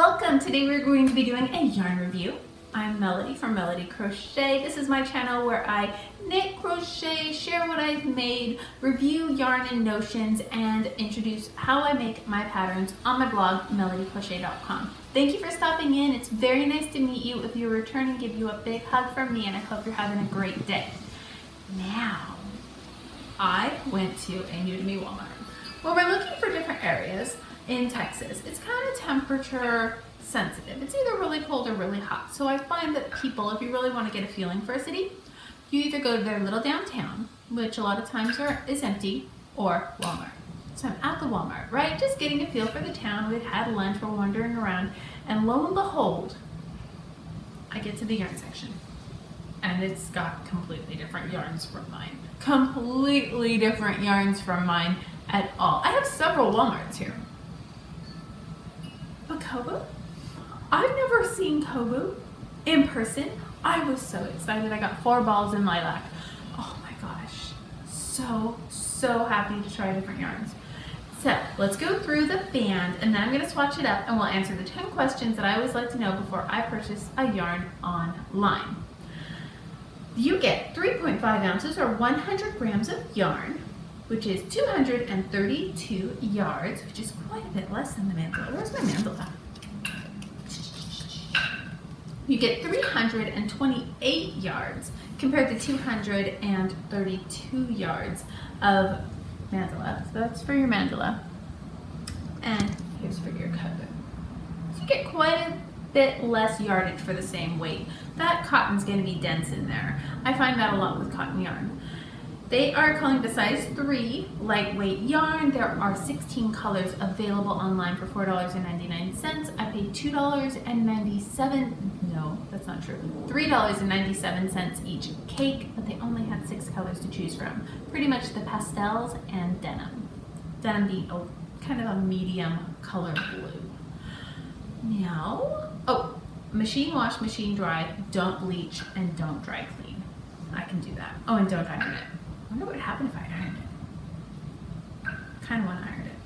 Welcome! Today we're going to be doing a yarn review. I'm Melody from Melody Crochet. This is my channel where I knit, crochet, share what I've made, review yarn and notions, and introduce how I make my patterns on my blog, melodycrochet.com. Thank you for stopping in. It's very nice to meet you. If you're returning, give you a big hug from me, and I hope you're having a great day. Now, I went to a new to me Walmart where we're looking for different areas in Texas. It's kind of temperature sensitive. It's either really cold or really hot. So I find that people, if you really want to get a feeling for a city, you either go to their little downtown, which a lot of times is empty, or Walmart. So I'm at the Walmart, right? Just getting a feel for the town. We'd had lunch, we're wandering around, and lo and behold, I get to the yarn section. And it's got completely different yarns from mine. Completely different yarns from mine at all. I have several Walmarts here. But Coboo? I've never seen Coboo in person. I was so excited. I got 4 balls in lilac. Oh my gosh. So happy to try different yarns. So let's go through the band, and then I'm going to swatch it up and we'll answer the 10 questions that I always like to know before I purchase a yarn online. You get 3.5 ounces or 100 grams of yarn, which is 232 yards, which is quite a bit less than the mandala. Where's my mandala? You get 328 yards compared to 232 yards of mandala. So that's for your mandala. And here's for your Coboo. So you get quite a bit less yardage for the same weight. That cotton's going to be dense in there. I find that a lot with cotton yarn. They are calling the size 3 lightweight yarn. There are 16 colors available online for $4.99. I paid $3.97 each cake, but they only had 6 colors to choose from. Pretty much the pastels and denim. Denim being kind of a medium color blue. Now, machine wash, machine dry, don't bleach, and don't dry clean. I can do that. Oh, and don't iron it. I wonder what would happen if I ironed it. Kind of want to iron it.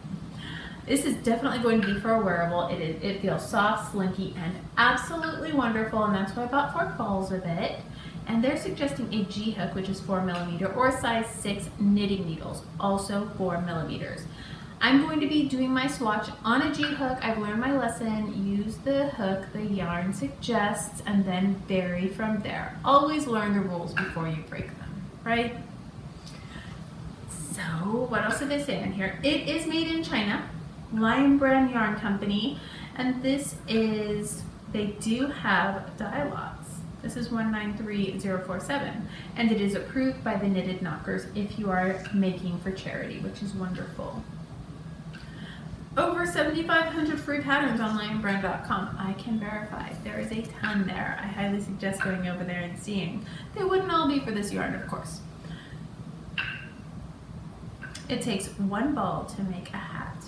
This is definitely going to be for a wearable. It feels soft, slinky, and absolutely wonderful, and that's why I bought 4 balls of it. And they're suggesting a G hook, which is 4mm, or size 6 knitting needles, also 4mm. I'm going to be doing my swatch on a G hook. I've learned my lesson. Use the hook the yarn suggests, and then vary from there. Always learn the rules before you break them, right? So what else did they say in here? It is made in China, Lion Brand Yarn Company, and this is, they do have dye lots. This is 193047, and it is approved by the Knitted Knockers if you are making for charity, which is wonderful. Over 7,500 free patterns on lionbrand.com. I can verify. There is a ton there. I highly suggest going over there and seeing. They wouldn't all be for this yarn, of course. It takes 1 ball to make a hat.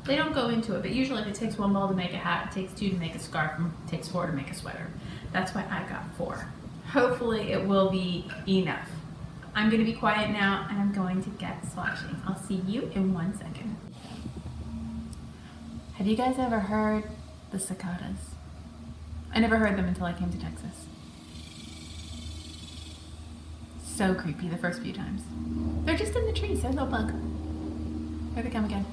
They don't go into it, but usually if it takes 1 ball to make a hat, it takes 2 to make a scarf, and it takes 4 to make a sweater. That's why I got 4. Hopefully it will be enough. I'm going to be quiet now, and I'm going to get swatching. I'll see you in 1 second. Have you guys ever heard the cicadas? I never heard them until I came to Texas. So creepy the first few times. They're just in the trees. There's no bug. Here they come again.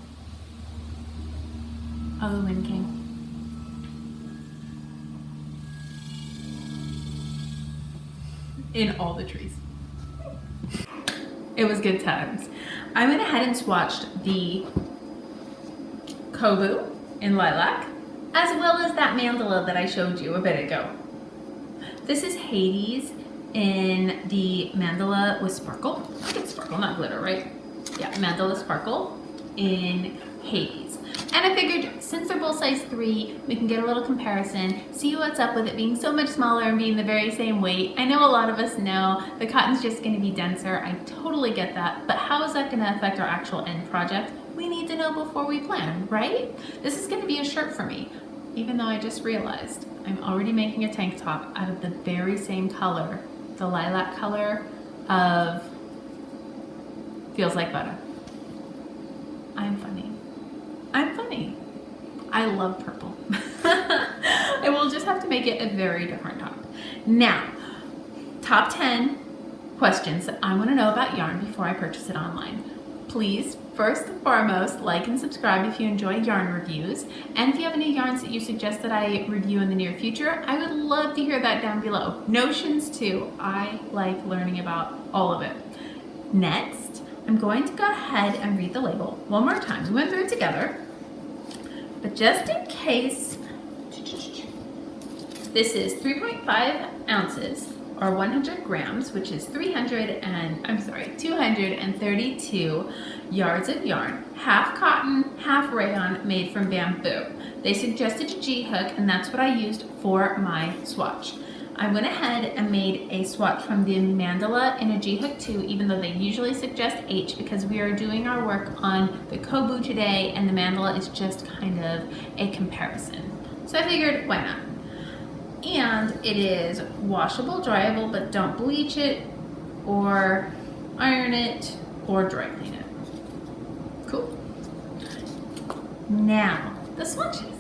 Oh, the wind came. In all the trees. It was good times. I went ahead and swatched the Coboo in lilac, as well as that mandala that I showed you a bit ago. This is Hades in the mandala with sparkle. I think it's sparkle, not glitter, right? Yeah, mandala sparkle in Hades. And I figured since they're both size 3, we can get a little comparison, see what's up with it being so much smaller and being the very same weight. I know a lot of us know the cotton's just going to be denser. I totally get that, but how is that going to affect our actual end project? We need to know before we plan, right? This is going to be a shirt for me, even though I just realized I'm already making a tank top out of the very same color, the lilac color of Feels Like Butter. I'm funny. I love purple. make it a very different top. Now, top 10 questions that I want to know about yarn before I purchase it online. Please, first and foremost, like and subscribe if you enjoy yarn reviews. And if you have any yarns that you suggest that I review in the near future, I would love to hear that down below. Notions too. I like learning about all of it. Next, I'm going to go ahead and read the label one more time. We went through it together, but just in case, this is 3.5 ounces or 100 grams, which is 232 yards of yarn, half cotton, half rayon, made from bamboo. They suggested a G-hook, and that's what I used for my swatch. I went ahead and made a swatch from the Mandala in a G-hook too, even though they usually suggest H, because we are doing our work on the Coboo today, and the Mandala is just kind of a comparison. So I figured, why not? And it is washable, dryable, but don't bleach it or iron it or dry clean it. Cool. Now, the swatches.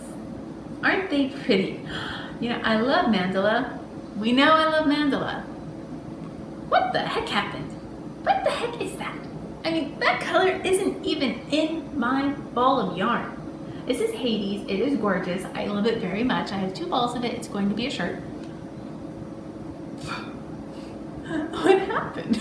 Aren't they pretty? You know, I love Mandala. We know I love Mandala. What the heck happened? What the heck is that? I mean, that color isn't even in my ball of yarn. This is Hades. It is gorgeous. I love it very much. I have 2 balls of it. It's going to be a shirt. What happened?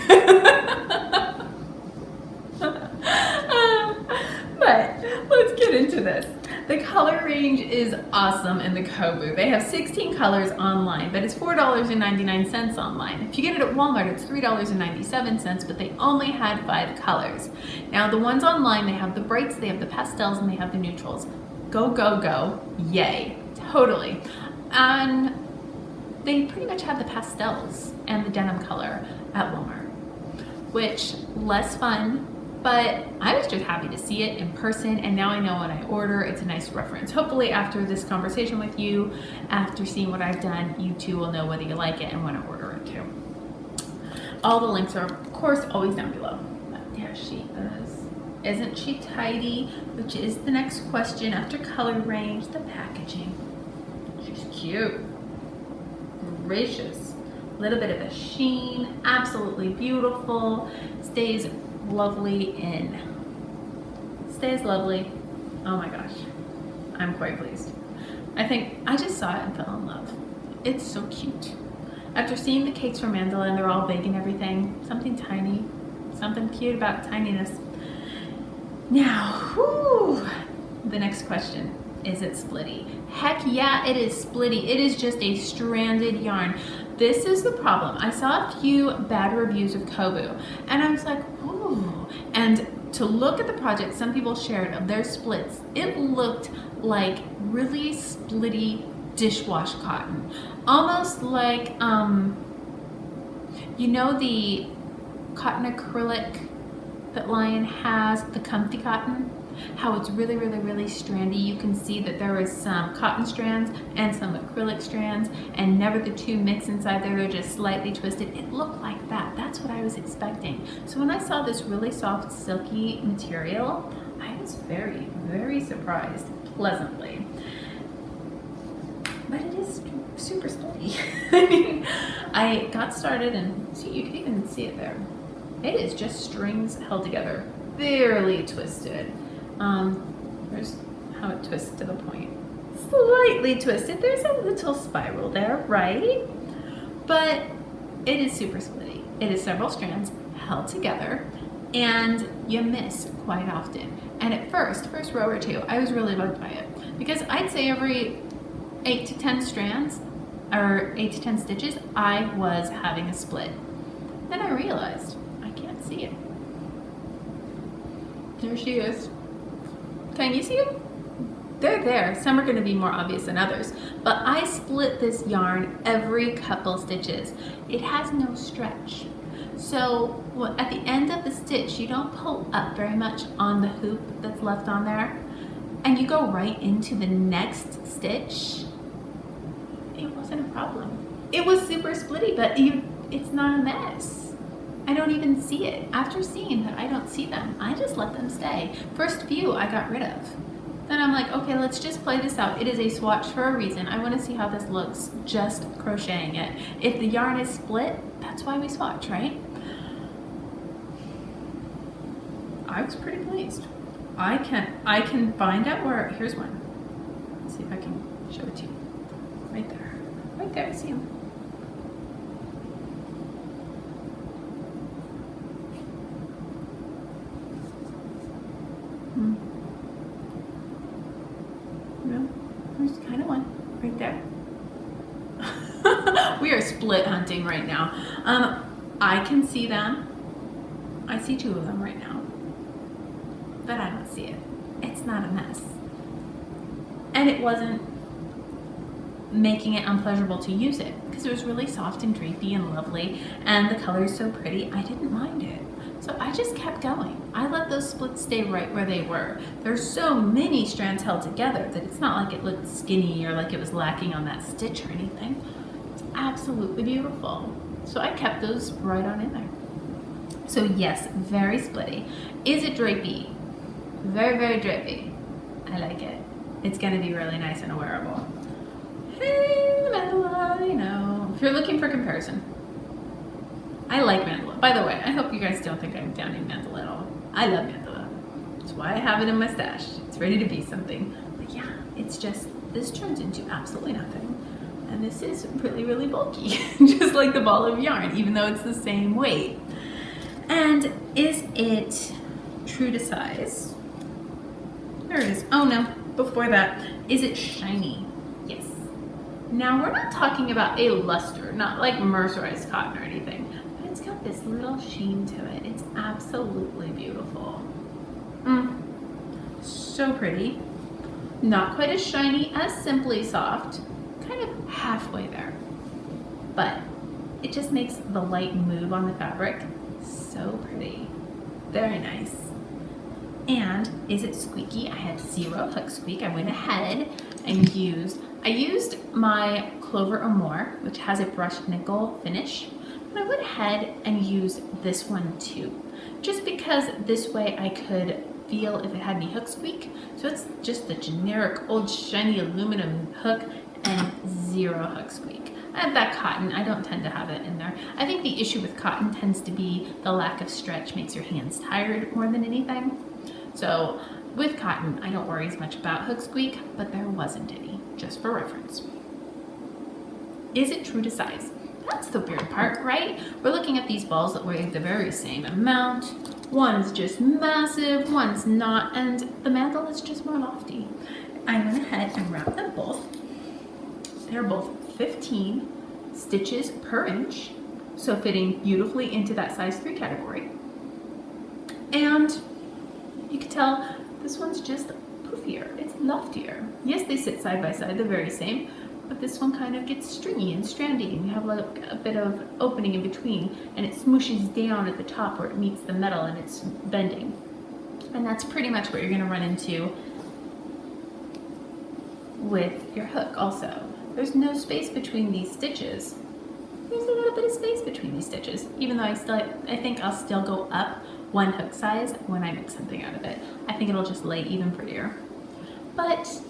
But let's get into this. The color range is awesome in the Coboo. They have 16 colors online, but it's $4.99 online. If you get it at Walmart, it's $3.97, but they only had 5 colors. Now the ones online, they have the brights, they have the pastels, and they have the neutrals. Go, go, go. Yay. Totally. And they pretty much have the pastels and the denim color at Walmart, which less fun, but I was just happy to see it in person, and now I know when I order, it's a nice reference. Hopefully after this conversation with you, after seeing what I've done, you too will know whether you like it and want to order it too. All the links are, of course, always down below. But there she is. Isn't she tidy? Which is the next question after color range, the packaging. She's cute. Gracious. A little bit of a sheen, absolutely beautiful. Stays lovely in. Stays lovely. Oh my gosh, I'm quite pleased. I think I just saw it and fell in love. It's so cute. After seeing the cakes from Mandala and they're all big and everything, something tiny, something cute about tininess. Now, whew, the next question. Is it splitty? Heck yeah, it is splitty. It is just a stranded yarn. This is the problem. I saw a few bad reviews of Coboo, and I was like, ooh. And to look at the project some people shared of their splits, it looked like really splitty dishwash cotton. Almost like, you know the cotton acrylic that Lion has, the comfy cotton? How it's really, really, really strandy. You can see that there is some cotton strands and some acrylic strands, and never the two mix inside there. They're just slightly twisted. It looked like that. That's what I was expecting. So when I saw this really soft, silky material, I was very, very surprised, pleasantly. But it is super sturdy. I mean, I got started, and see, you can even see it there. It is just strings held together, barely twisted. There's how it twists to the point. Slightly twisted. There's a little spiral there, right? But it is super splitty. It is several strands held together, and you miss quite often. And at first row or two, I was really bugged by it, because I'd say every 8 to 10 strands, or 8 to 10 stitches, I was having a split. Then I realized I can't see it. There she is. Can you see them? They're there. Some are going to be more obvious than others, but I split this yarn every couple stitches. It has no stretch. So at the end of the stitch, you don't pull up very much on the hoop that's left on there, and you go right into the next stitch. It wasn't a problem. It was super splitty, but it's not a mess. I don't even see it. After seeing that I don't see them, I just let them stay. First few I got rid of. then I'm like, okay, let's just play this out. It is a swatch for a reason. I want to see how this looks just crocheting it. If the yarn is split, that's why we swatch, right? I was pretty pleased. I can find out where, here's one. Let's see if I can show it to you. Right there. Right there, I see him. No, there's kind of one right there. We are split hunting right now. I can see them. I see two of them right now, but I don't see it. It's not a mess. And it wasn't making it unpleasurable to use it because it was really soft and drapey and lovely, and the color is so pretty. I didn't mind it. So I just kept going. I let those splits stay right where they were. There's so many strands held together that it's not like it looked skinny or like it was lacking on that stitch or anything. It's absolutely beautiful. So I kept those right on in there. So yes, very splitty. Is it drapey? Very, very drapey. I like it. It's gonna be really nice and wearable. Hey, Mandala, you know, if you're looking for comparison. I like Mandala. By the way, I hope you guys don't think I'm downing Mandala at all. I love Mandala. That's why I have it in my stash. It's ready to be something. But yeah, it's just, this turns into absolutely nothing. And this is really, really bulky, just like the ball of yarn, even though it's the same weight. And is it true to size? There it is. Oh no, before that, is it shiny? Yes. Now we're not talking about a luster, not like mercerized cotton or anything. It's got this little sheen to it. It's absolutely beautiful. So pretty. Not quite as shiny as Simply Soft, kind of halfway there. But it just makes the light move on the fabric so pretty. Very nice. And is it squeaky? I had 0 hook squeak. I went ahead and used my Clover Amour, which has a brushed nickel finish. And I went ahead and used this one too, just because this way I could feel if it had any hook squeak. So it's just the generic old shiny aluminum hook and 0 hook squeak. I have that cotton. I don't tend to have it in there. I think the issue with cotton tends to be the lack of stretch makes your hands tired more than anything. So with cotton, I don't worry as much about hook squeak, but there wasn't any, just for reference. Is it true to size? That's the weird part, right? We're looking at these balls that weigh the very same amount. One's just massive, one's not, and the Mandala is just more lofty. I went ahead and wrapped them both. They're both 15 stitches per inch, so fitting beautifully into that size 3 category. And you can tell this one's just poofier, it's loftier. Yes, they sit side by side, they're very same, but this one kind of gets stringy and strandy, and you have like a bit of opening in between, and it smooshes down at the top where it meets the metal and it's bending. And that's pretty much what you're gonna run into with your hook also. There's no space between these stitches. There's a little bit of space between these stitches, even though I think I'll still go up 1 hook size when I make something out of it. I think it'll just lay even prettier. But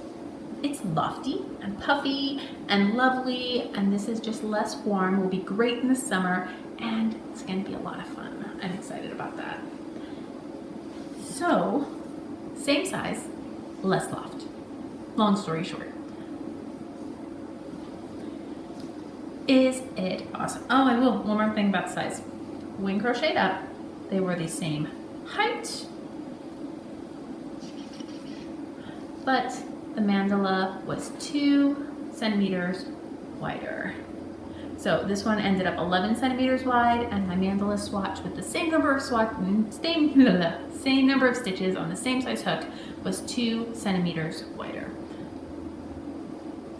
it's lofty and puffy and lovely, and this is just less warm, will be great in the summer, and it's gonna be a lot of fun. I'm excited about that. So, same size, less loft. Long story short. Is it awesome? Oh, I will, one more thing about size. When crocheted up, they were the same height, but the Mandala was 2 centimeters wider. So this one ended up 11 centimeters wide, and my Mandala swatch with the same number of same number of stitches on the same size hook was 2 centimeters wider.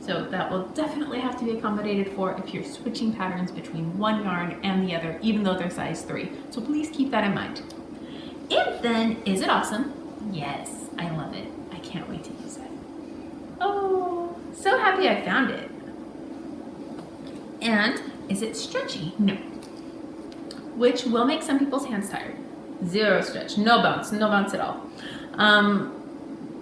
So that will definitely have to be accommodated for if you're switching patterns between one yarn and the other, even though they're size 3. So please keep that in mind. And then, is it awesome? Yes, I love it. I can't wait to use it. Oh, so happy I found it. And is it stretchy? No. Which will make some people's hands tired. 0 stretch, no bounce at all.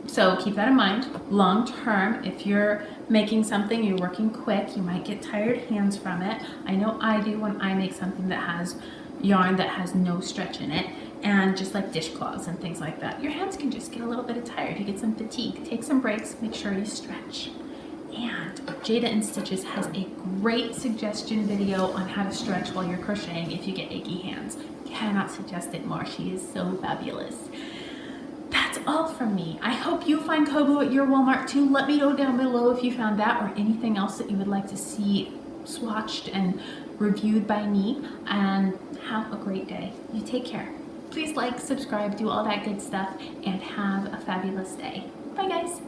So keep that in mind. Long term, if you're making something, you're working quick, you might get tired hands from it. I know I do when I make something that has yarn that has no stretch in it, and just like dishcloths and things like that. Your hands can just get a little bit tired. You get some fatigue. Take some breaks, make sure you stretch. And Jada in Stitches has a great suggestion video on how to stretch while you're crocheting if you get achy hands. Cannot suggest it more. She is so fabulous. That's all from me. I hope you find Coboo at your Walmart too. Let me know down below if you found that or anything else that you would like to see swatched and reviewed by me, and have a great day. You take care. Please like, subscribe, do all that good stuff, and have a fabulous day. Bye guys.